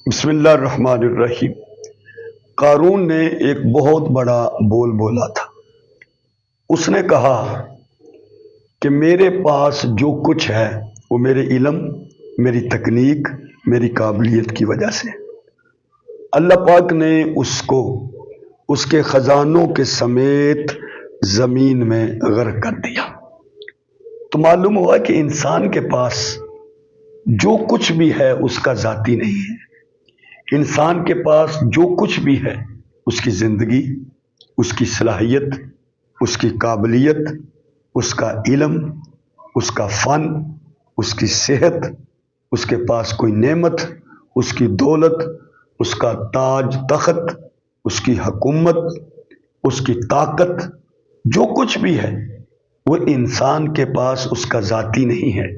بسم اللہ الرحمن الرحیم۔ قارون نے ایک بہت بڑا بول بولا تھا۔ اس نے کہا کہ میرے پاس جو کچھ ہے وہ میرے علم، میری تکنیک، میری قابلیت کی وجہ سے۔ اللہ پاک نے اس کو اس کے خزانوں کے سمیت زمین میں غرق کر دیا۔ تو معلوم ہوا کہ انسان کے پاس جو کچھ بھی ہے اس کا ذاتی نہیں ہے۔ انسان کے پاس جو کچھ بھی ہے، اس کی زندگی، اس کی صلاحیت، اس کی قابلیت، اس کا علم، اس کا فن، اس کی صحت، اس کے پاس کوئی نعمت، اس کی دولت، اس کا تاج تخت، اس کی حکومت، اس کی طاقت، جو کچھ بھی ہے وہ انسان کے پاس اس کا ذاتی نہیں ہے۔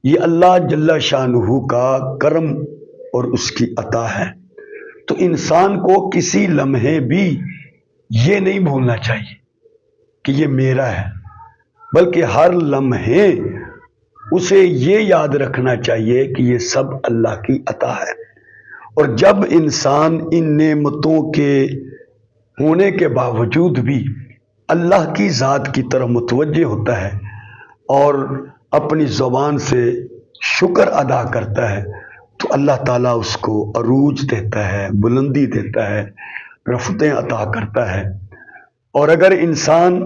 یہ اللہ جل شانہ کا کرم اور اس کی عطا ہے۔ تو انسان کو کسی لمحے بھی یہ نہیں بھولنا چاہیے کہ یہ میرا ہے، بلکہ ہر لمحے اسے یہ یاد رکھنا چاہیے کہ یہ سب اللہ کی عطا ہے۔ اور جب انسان ان نعمتوں کے ہونے کے باوجود بھی اللہ کی ذات کی طرف متوجہ ہوتا ہے اور اپنی زبان سے شکر ادا کرتا ہے، تو اللہ تعالیٰ اس کو عروج دیتا ہے، بلندی دیتا ہے، رفتیں عطا کرتا ہے۔ اور اگر انسان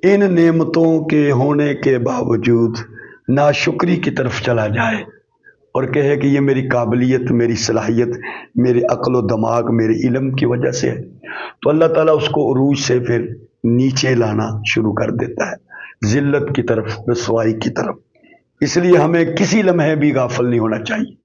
ان نعمتوں کے ہونے کے باوجود ناشکری کی طرف چلا جائے اور کہے کہ یہ میری قابلیت، میری صلاحیت، میرے عقل و دماغ، میرے علم کی وجہ سے ہے، تو اللہ تعالیٰ اس کو عروج سے پھر نیچے لانا شروع کر دیتا ہے، ذلت کی طرف، رسوائی کی طرف۔ اس لیے ہمیں کسی لمحے بھی غافل نہیں ہونا چاہیے۔